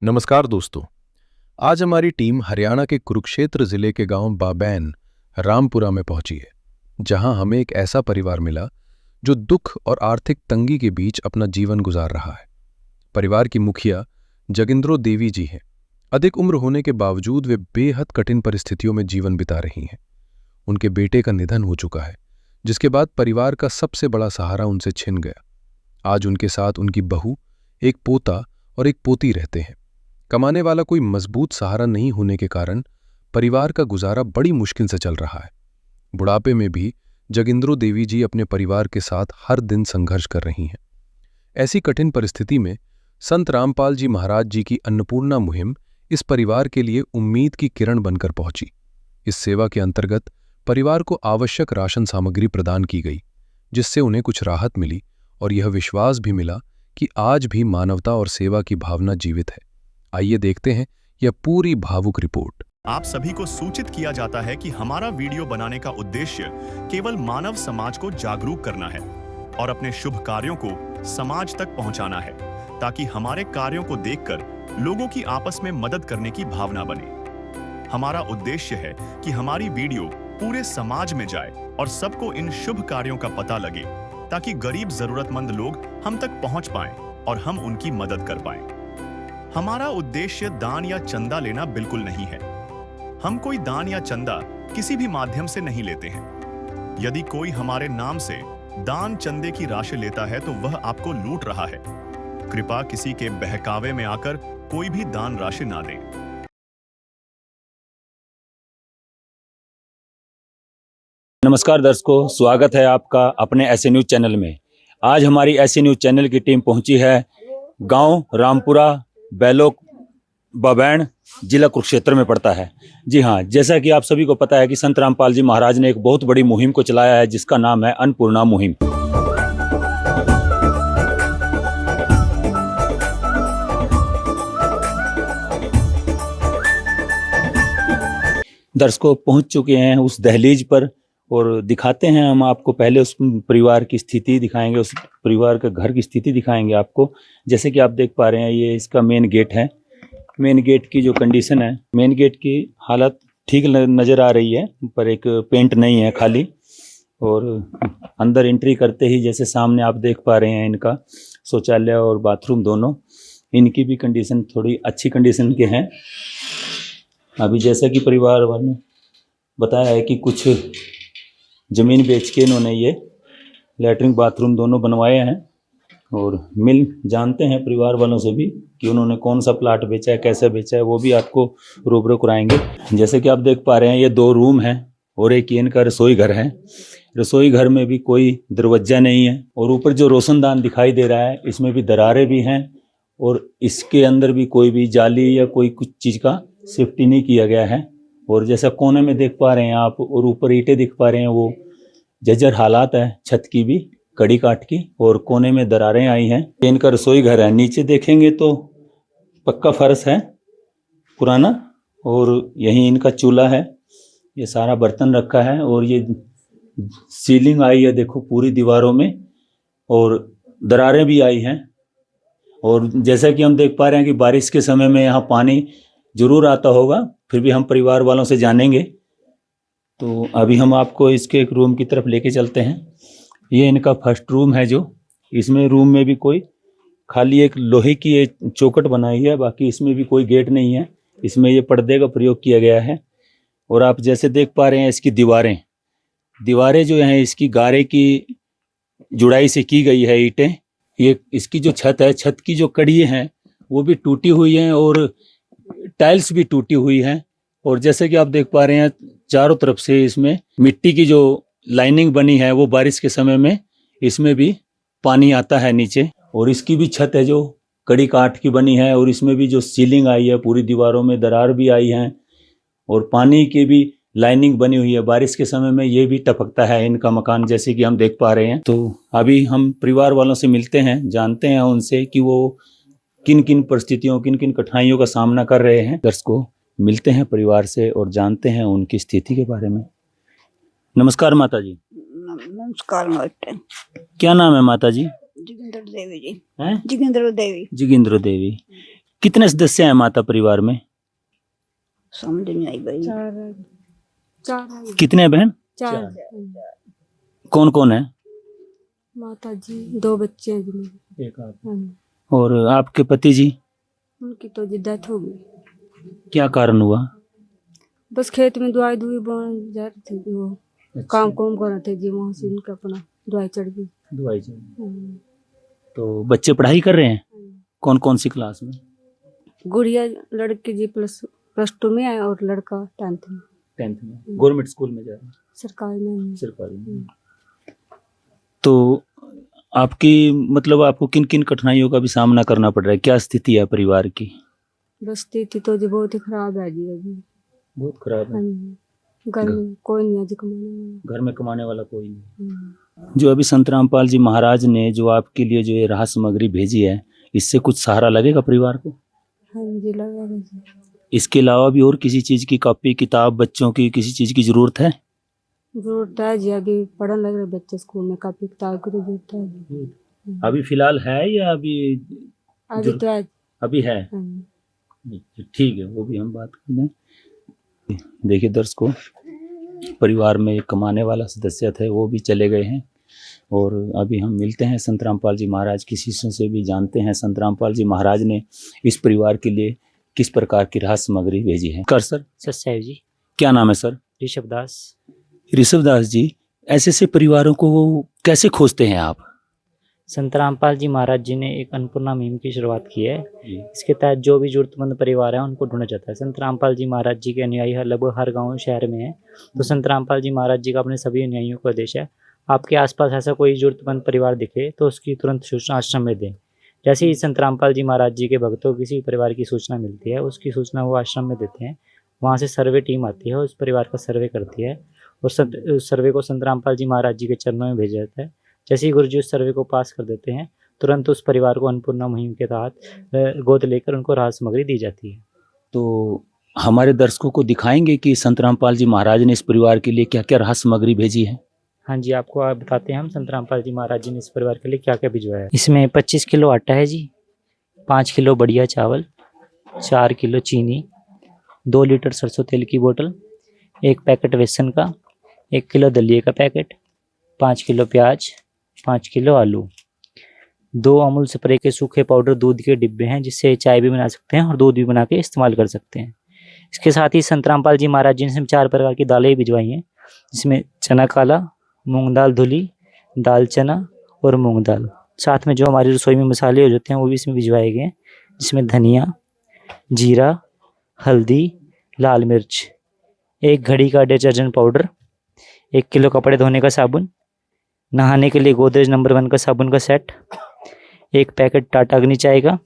नमस्कार दोस्तों। आज हमारी टीम हरियाणा के कुरुक्षेत्र जिले के गांव बाबैन रामपुरा में पहुंची है, जहां हमें एक ऐसा परिवार मिला जो दुख और आर्थिक तंगी के बीच अपना जीवन गुजार रहा है। परिवार की मुखिया जगिंद्रो देवी जी हैं। अधिक उम्र होने के बावजूद वे बेहद कठिन परिस्थितियों में जीवन बिता रही हैं। उनके बेटे का निधन हो चुका है, जिसके बाद परिवार का सबसे बड़ा सहारा उनसे छिन गया। आज उनके साथ उनकी बहू, एक पोता और एक पोती रहते हैं। कमाने वाला कोई मजबूत सहारा नहीं होने के कारण परिवार का गुजारा बड़ी मुश्किल से चल रहा है। बुढ़ापे में भी जगिंद्रो देवी जी अपने परिवार के साथ हर दिन संघर्ष कर रही हैं। ऐसी कठिन परिस्थिति में संत रामपाल जी महाराज जी की अन्नपूर्णा मुहिम इस परिवार के लिए उम्मीद की किरण बनकर पहुंची। इस सेवा के अंतर्गत परिवार को आवश्यक राशन सामग्री प्रदान की गई, जिससे उन्हें कुछ राहत मिली और यह विश्वास भी मिला कि आज भी मानवता और सेवा की भावना जीवित है। आइए देखते हैं यह पूरी भावुक रिपोर्ट। आप सभी को सूचित किया जाता है कि हमारा वीडियो बनाने का उद्देश्य केवल मानव समाज को जागरूक करना है और अपने शुभ कार्यों को समाज तक पहुंचाना है, ताकि हमारे कार्यों को देखकर लोगों की आपस में मदद करने की भावना बने। हमारा उद्देश्य है कि हमारी वीडियो पूरे समाज में जाए और सबको इन शुभ कार्यों का पता लगे, ताकि गरीब जरूरतमंद लोग हम तक पहुंच पाएं और हम उनकी मदद कर पाएं। हमारा उद्देश्य दान या चंदा लेना बिल्कुल नहीं है। हम कोई दान या चंदा किसी भी माध्यम से नहीं लेते हैं। यदि कोई हमारे नाम से दान चंदे की राशि लेता है तो वह आपको लूट रहा है। कृपया किसी के बहकावे में आकर कोई भी दान राशि ना दें। नमस्कार दर्शकों, स्वागत है आपका अपने ऐसे न्यूज चैनल में। आज हमारी ऐसे न्यूज चैनल की टीम पहुंची है गांव रामपुरा, बैलोक, बाबैन, जिला कुरुक्षेत्र में पड़ता है। जी हाँ, जैसा कि आप सभी को पता है कि संत रामपाल जी महाराज ने एक बहुत बड़ी मुहिम को चलाया है, जिसका नाम है अन्नपूर्णा मुहिम। दर्शकों पहुंच चुके हैं उस दहलीज पर और दिखाते हैं हम आपको। पहले उस परिवार की स्थिति दिखाएंगे, उस परिवार के घर की स्थिति दिखाएंगे आपको। जैसे कि आप देख पा रहे हैं, ये इसका मेन गेट है। मेन गेट की जो कंडीशन है, मेन गेट की हालत ठीक नज़र आ रही है, पर एक पेंट नहीं है, खाली। और अंदर एंट्री करते ही जैसे सामने आप देख पा रहे हैं, इनका शौचालय और बाथरूम दोनों, इनकी भी कंडीशन थोड़ी अच्छी कंडीशन के हैं। अभी जैसा कि परिवार वालों ने बताया है कि कुछ ज़मीन बेच के इन्होंने ये लैट्रिन बाथरूम दोनों बनवाए हैं। और मिल जानते हैं परिवार वालों से भी कि उन्होंने कौन सा प्लाट बेचा है, कैसे बेचा है, वो भी आपको रूबरू कराएंगे। जैसे कि आप देख पा रहे हैं, ये 2 रूम हैं और एक ये इनका रसोई घर है। रसोई घर में भी कोई दरवाजा नहीं है और ऊपर जो रोशनदान दिखाई दे रहा है, इसमें भी दरारें भी हैं और इसके अंदर भी कोई भी जाली या कोई कुछ चीज़ का सेफ्टी नहीं किया गया है। और जैसा कोने में देख पा रहे हैं आप, और ऊपर ईंटें दिख पा रहे हैं, वो जर्जर हालात है छत की भी, कड़ी काट की, और कोने में दरारें आई हैं। इनका रसोई घर है। नीचे देखेंगे तो पक्का फर्श है पुराना, और यहीं इनका चूल्हा है। ये सारा बर्तन रखा है और ये सीलिंग आई है, देखो पूरी दीवारों में, और दरारें भी आई हैं। और जैसा कि हम देख पा रहे हैं कि बारिश के समय में यहाँ पानी जरूर आता होगा, फिर भी हम परिवार वालों से जानेंगे। तो अभी हम आपको इसके एक रूम की तरफ लेके चलते हैं। ये इनका फर्स्ट रूम है, जो इसमें रूम में भी कोई खाली एक लोहे की एक चौखट बनाई है, बाकी इसमें भी कोई गेट नहीं है। इसमें ये पर्दे का प्रयोग किया गया है। और आप जैसे देख पा रहे हैं, इसकी दीवारें जो हैं, इसकी गारे की जुड़ाई से की गई है ईंटें। ये इसकी जो छत है, छत की जो कड़ी हैं वो भी टूटी हुई हैं और टाइल्स भी टूटी हुई हैं। और जैसे कि आप देख पा रहे हैं, चारों तरफ से इसमें मिट्टी की जो लाइनिंग बनी है, वो बारिश के समय में इसमें भी पानी आता है नीचे। और इसकी भी छत है जो कड़ी काठ की बनी है, और इसमें भी जो सीलिंग आई है, पूरी दीवारों में दरार भी आई हैं और पानी की भी लाइनिंग बनी हुई है। बारिश के समय में ये भी टपकता है इनका मकान, जैसे कि हम देख पा रहे हैं। तो अभी हम परिवार वालों से मिलते हैं, जानते हैं उनसे कि वो किन किन परिस्थितियों, किन किन कठिनाइयों का सामना कर रहे हैं। दर्शकों मिलते हैं परिवार से और जानते हैं उनकी स्थिति के बारे में। नमस्कार माता जी। नमस्कार माता। क्या नाम है माता जी? जोगिंद्र देवी जी। हैं? जोगिंद्र देवी। जोगिंद्र देवी। कितने सदस्य हैं माता परिवार में? समझ नहीं आई भाई। चार कितने बहन? चार कौन कौन है? माता जी, 2 बच्चे हैं जी मेरे। एक आप। हाँ, और आपके पति जी? उनकी तो जी डेथ हो गई। क्या कारण हुआ? बस खेत में दवाई बोने जा रहे थे जी, वो काम कर रहे थे जी, वहाँ से उनका अपना दवाई चढ़ गई। दवाई चाहिए। हाँ, तो बच्चे पढ़ाई कर रहे हैं? कौन कौन सी क्लास में? गुड़िया लड़की जी +2 में है और लड़का 10th में। 10th में। गवर्नमेंट स्कूल में जा रहे हैं? सरकारी में। सरकारी में। तो आपकी मतलब आपको किन किन कठिनाइयों का भी सामना करना पड़ रहा है? क्या स्थिति है परिवार की? बस स्थिति तो जी बहुत ही खराब है जी अभी। बहुत खराब हाँ है। जी, घर में कोई नहीं है जी कमाने वाला। घर में कमाने वाला कोई नहीं। हाँ। जो अभी संत रामपाल जी महाराज ने जो आपके लिए जो ये राहत सामग्री भेजी है, इससे कुछ सहारा लगेगा परिवार को? हाँ जी, लगेगा जी। इसके अलावा भी और किसी चीज की कॉपी किताब बच्चों की किसी चीज की जरूरत है? जरूरत है जी, अभी पढ़ने लग रहे बच्चे स्कूल में, कॉपी किताब की तो जरूरत है जी। अभी फिलहाल है या अभी? अभी तो है। अभी है। हाँ। ठीक है, वो भी हम बात कर लें। देखिए दर्शकों, परिवार में एक कमाने वाला सदस्य थे, वो भी चले गए हैं और अभी हम मिलते हैं संत रामपाल जी महाराज की शिष्यों से भी जानते हैं संत रामपाल जी महाराज ने इस परिवार के लिए किस प्रकार की राहत सामग्री भेजी है। कर सर। सत्साई जी। क्या नाम है सर? ऋषभ दास। ऋषभ दास जी, ऐसे परिवारों को कैसे खोजते हैं आप? संत रामपाल जी महाराज जी ने एक अन्नपूर्णा मुहिम की शुरुआत की है। इसके तहत जो भी जरूरतमंद परिवार है उनको ढूंढा जाता है। संत रामपाल जी महाराज जी के अनुयायी लगभग हर गांव शहर में है। तो संत रामपाल जी महाराज जी का अपने सभी अनुयायियों को आदेश है, आपके आसपास ऐसा कोई जरूरतमंद परिवार दिखे तो उसकी तुरंत सूचना आश्रम में दें। जैसे ही संत रामपाल जी महाराज जी के भक्तों को किसी परिवार की सूचना मिलती है, उसकी सूचना वो आश्रम में देते हैं। वहाँ से सर्वे टीम आती है, उस परिवार का सर्वे करती है और उस सर्वे को संत रामपाल जी महाराज जी के चरणों में भेजा जाता है। जैसे ही गुरु जी उस सर्वे को पास कर देते हैं, तुरंत उस परिवार को अन्नपूर्णा मुहिम के तहत गोद लेकर उनको राहत सामग्री दी जाती है। तो हमारे दर्शकों को दिखाएंगे कि संत रामपाल जी महाराज ने इस परिवार के लिए क्या क्या राहत सामग्री भेजी है? हाँ जी, आपको आप बताते हैं हम संत रामपाल जी महाराज जी ने इस परिवार के लिए क्या क्या भिजवाया है। इसमें 25 किलो आटा है जी, 5 किलो बढ़िया चावल, 4 किलो चीनी, 2 लीटर सरसों तेल की बोतल, 1 पैकेट बेसन का, 1 किलो दलिए का पैकेट, 5 किलो प्याज, 5 किलो आलू, 2 अमूल स्प्रे के सूखे पाउडर दूध के डिब्बे हैं जिससे चाय भी बना सकते हैं और दूध भी बना के इस्तेमाल कर सकते हैं। इसके साथ ही संत रामपाल जी महाराज जी ने 4 प्रकार की दालें भिजवाई हैं, जिसमें चना काला, मूंग दाल धुली, दाल चना और मूंग दाल। साथ में जो हमारी रसोई में मसाले हो जाते हैं वो भी इसमें भिजवाए गए हैं, जिसमें धनिया, जीरा, हल्दी, लाल मिर्च, 1 घड़ी का डिटर्जेंट पाउडर, 1 किलो कपड़े धोने का साबुन, नहाने के लिए गोदरेज नंबर 1 का साबुन का सेट, 1 पैकेट टाटा अग्नि चाय का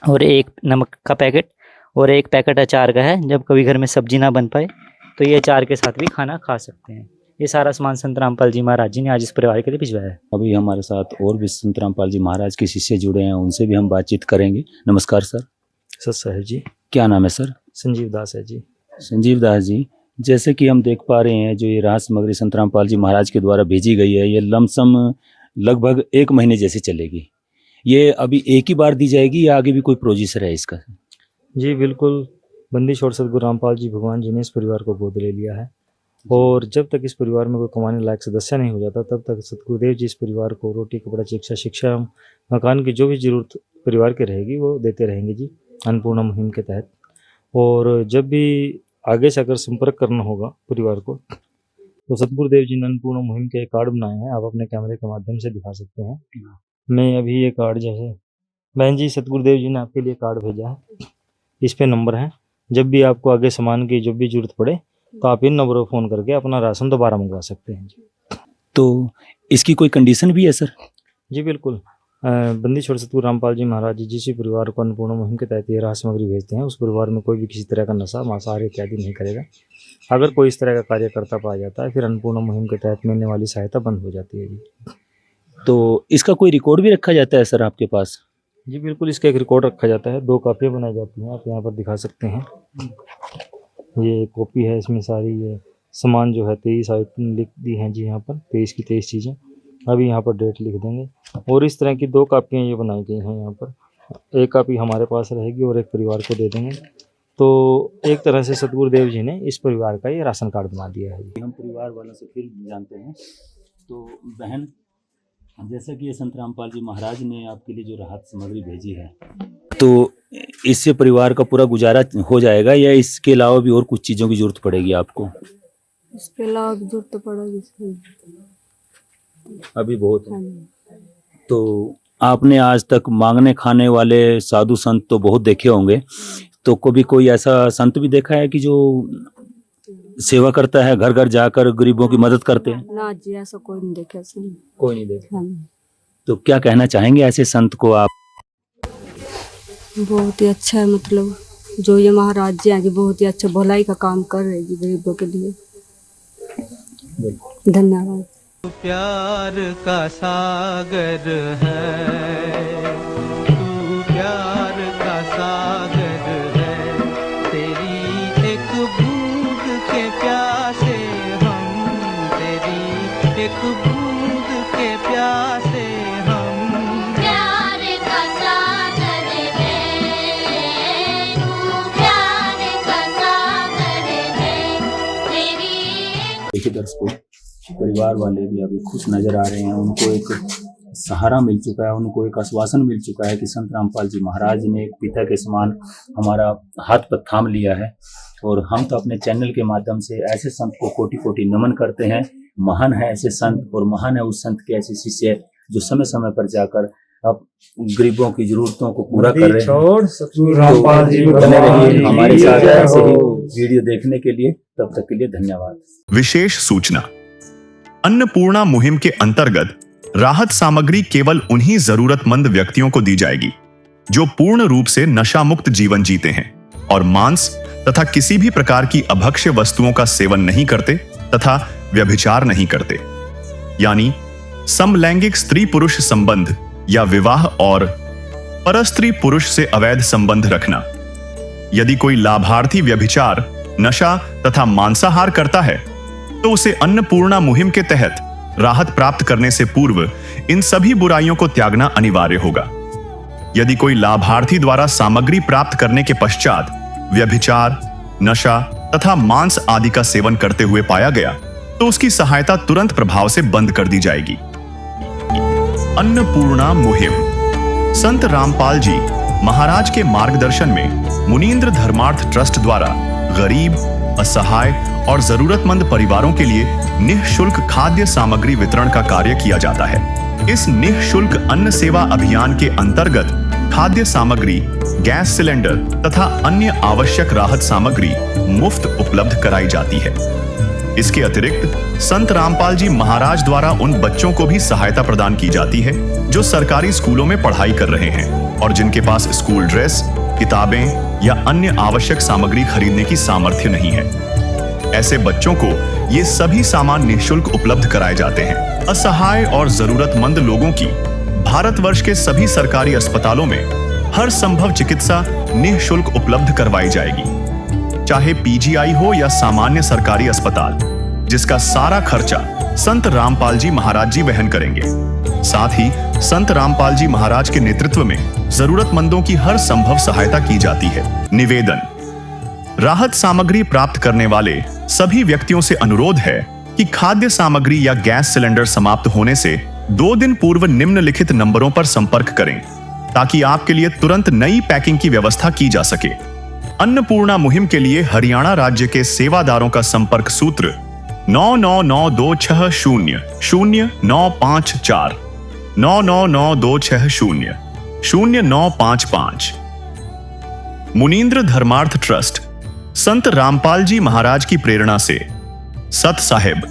और 1 नमक का पैकेट और 1 पैकेट अचार का है। जब कभी घर में सब्जी ना बन पाए तो ये अचार के साथ भी खाना खा सकते हैं। ये सारा सामान संत रामपाल जी महाराज जी ने आज इस परिवार के लिए भिजवाया है। अभी हमारे साथ और भी संत रामपाल जी महाराज के शिष्य जुड़े हैं, उनसे भी हम बातचीत करेंगे। नमस्कार सर। सत्सा है जी। क्या नाम है सर? संजीव दास है जी। संजीव दास जी, जैसे कि हम देख पा रहे हैं जो ये राहत सामग्री संत रामपाल जी महाराज के द्वारा भेजी गई है, ये लमसम लगभग 1 महीने जैसे चलेगी। ये अभी एक ही बार दी जाएगी या आगे भी कोई प्रोसीजर है इसका? जी बिल्कुल, बंदी छोड़ सतगुरु रामपाल जी भगवान जी ने इस परिवार को गोद ले लिया है और जब तक इस परिवार में कोई कमाने लायक सदस्य नहीं हो जाता तब तक सतगुरुदेव जी इस परिवार को रोटी कपड़ा शिक्षा मकान की जो भी जरूरत परिवार के रहेगी वो देते रहेंगे जी, अन्नपूर्णा मुहिम के तहत। और जब भी आगे से अगर संपर्क करना होगा परिवार को तो सतगुरुदेव जी ने अन्नपूर्णा मुहिम के कार्ड बनाए हैं, आप अपने कैमरे के माध्यम से दिखा सकते हैं। मैं अभी ये कार्ड जैसे बहन जी सतगुरुदेव जी ने आपके लिए कार्ड भेजा है, इस पे नंबर है। जब भी आपको आगे सामान की जब भी जरूरत पड़े तो आप इन नंबरों पर फ़ोन करके अपना राशन दोबारा मंगवा सकते हैं जी। तो इसकी कोई कंडीशन भी है सर? जी बिल्कुल, बंदी छोड़ सतगुरु रामपाल जी महाराज जी जिस परिवार को अन्नपूर्णा मुहिम के तहत ये राहत सामग्री भेजते हैं उस परिवार में कोई भी किसी तरह का नशा मांसाहार इत्यादि नहीं करेगा। अगर कोई इस तरह का कार्य करता पाया जाता है फिर अन्नपूर्णा मुहिम के तहत मिलने वाली सहायता बंद हो जाती है जी। तो इसका कोई रिकॉर्ड भी रखा जाता है सर आपके पास? जी बिल्कुल, इसका एक रिकॉर्ड रखा जाता है, 2 कापियाँ बनाई जाती हैं, आप यहाँ पर दिखा सकते हैं। ये कॉपी है, इसमें सारी ये सामान जो है 23 आइटम लिख दी हैं जी, यहाँ पर 23 की 23 चीज़ें। अभी यहाँ पर डेट लिख देंगे और इस तरह की 2 कापियाँ ये बनाई गई हैं यहाँ पर एक कापी हमारे पास रहेगी और एक परिवार को दे देंगे। तो एक तरह से सतगुरुदेव जी ने इस परिवार का ये राशन कार्ड बना दिया है। हम परिवार वालों से फिर जानते हैं। तो बहन, जैसा कि ये संत रामपाल जी महाराज ने आपके लिए जो राहत सामग्री भेजी है, तो इससे परिवार का पूरा गुजारा हो जाएगा या इसके अलावा भी और कुछ चीज़ों की जरूरत पड़ेगी आपको? इसके अलावा भी जरूरत तो पड़ेगी इसकी। अभी बहुत है। हाँ जी। तो आपने आज तक मांगने खाने वाले साधु संत तो बहुत देखे होंगे, तो कभी कोई ऐसा संत भी देखा है कि जो सेवा करता है, घर घर जाकर गरीबों की मदद करते हैं? ना जी, ऐसा कोई नहीं देखा सही। कोई नहीं देखा। हाँ जी। तो क्या कहना चाहेंगे ऐसे संत को आप? बहुत ही अच्छा है, मतलब जो ये महाराज जी हैं जी बहुत ही अच्छा भलाई का काम कर रहे हैं जी गरीबों के लिए। धन्यवाद। प्यार का सागर है, तू प्यार का सागर है, तेरी एक बूंद के प्यासे हम, तेरी एक बूंद के प्यासे हम। प्यार का सागर है, तू प्यार का सागर है, तेरी। देखिए दर्शकों, परिवार वाले भी अभी खुश नजर आ रहे हैं। उनको एक सहारा मिल चुका है, उनको एक आश्वासन मिल चुका है कि संत रामपाल जी महाराज ने एक पिता के समान हमारा हाथ पर थाम लिया है। और हम तो अपने चैनल के माध्यम से ऐसे संत को कोटि कोटि नमन करते हैं। महान है ऐसे संत, और महान है उस संत के ऐसे शिष्य जो समय समय पर जाकर अब गरीबों की जरूरतों को पूरा कर रहे हैं। बने रहिए हमारे साथ ऐसे ही वीडियो देखने के लिए। तब तक के लिए धन्यवाद। विशेष सूचना, अन्नपूर्णा मुहिम के अंतर्गत राहत सामग्री केवल उन्हीं जरूरतमंद व्यक्तियों को दी जाएगी जो पूर्ण रूप से नशा मुक्त जीवन जीते हैं और मांस तथा किसी भी प्रकार की अभक्ष्य वस्तुओं का सेवन नहीं करते तथा व्यभिचार नहीं करते, यानी समलैंगिक स्त्री पुरुष संबंध या विवाह और परस्त्री पुरुष से अवैध संबंध रखना। यदि कोई लाभार्थी व्यभिचार, नशा तथा मांसाहार करता है तो उसे अन्नपूर्णा मुहिम के तहत राहत प्राप्त करने से पूर्व इन सभी बुराइयों को त्यागना अनिवार्य होगा। यदि कोई लाभार्थी द्वारा सामग्री प्राप्त करने के पश्चात व्यभिचार, नशा तथा मांस आदि का सेवन करते हुए पाया गया तो उसकी सहायता तुरंत प्रभाव से बंद कर दी जाएगी। अन्नपूर्णा मुहिम संत रामपाल जी महाराज के मार्गदर्शन में मुनींद्र धर्मार्थ ट्रस्ट द्वारा गरीब, असहाय और जरूरतमंद परिवारों के लिए निःशुल्क खाद्य सामग्री वितरण का कार्य किया जाता है। इस निःशुल्क अन्न सेवा अभियान के अंतर्गत खाद्य सामग्री, गैस सिलेंडर तथा अन्य आवश्यक राहत सामग्री मुफ्त उपलब्ध कराई जाती है। इसके अतिरिक्त संत रामपाल जी महाराज द्वारा उन बच्चों को भी सहायता प्रदान की जाती है जो सरकारी स्कूलों में पढ़ाई कर रहे हैं और जिनके पास स्कूल ड्रेस, किताबें या अन्य आवश्यक सामग्री खरीदने की सामर्थ्य नहीं है। ऐसे बच्चों को ये सभी सामान निःशुल्क उपलब्ध कराए जाते हैं। असहाय और जरूरतमंद लोगों की भारतवर्ष के सभी सरकारी अस्पतालों में हर संभव चिकित्सा निःशुल्क उपलब्ध करवाई जाएगी, चाहे पीजीआई हो या सामान्य सरकारी अस्पताल, जिसका सारा खर्चा संत रामपाल जी महाराज जी वहन करेंगे। साथ ही संत रामपाल जी महाराज के नेतृत्व में जरूरतमंदों की हर संभव सहायता की जाती है। निवेदन, राहत सामग्री प्राप्त करने वाले सभी व्यक्तियों से अनुरोध है कि खाद्य सामग्री या गैस सिलेंडर समाप्त होने से 2 दिन पूर्व निम्नलिखित नंबरों पर संपर्क करें ताकि आपके लिए तुरंत नई पैकिंग की व्यवस्था की जा सके। अन्नपूर्णा मुहिम के लिए हरियाणा राज्य के सेवादारों का संपर्क सूत्र 9992600954 9992600955। मुनींद्र धर्मार्थ ट्रस्ट संत रामपाल जी महाराज की प्रेरणा से सत साहिब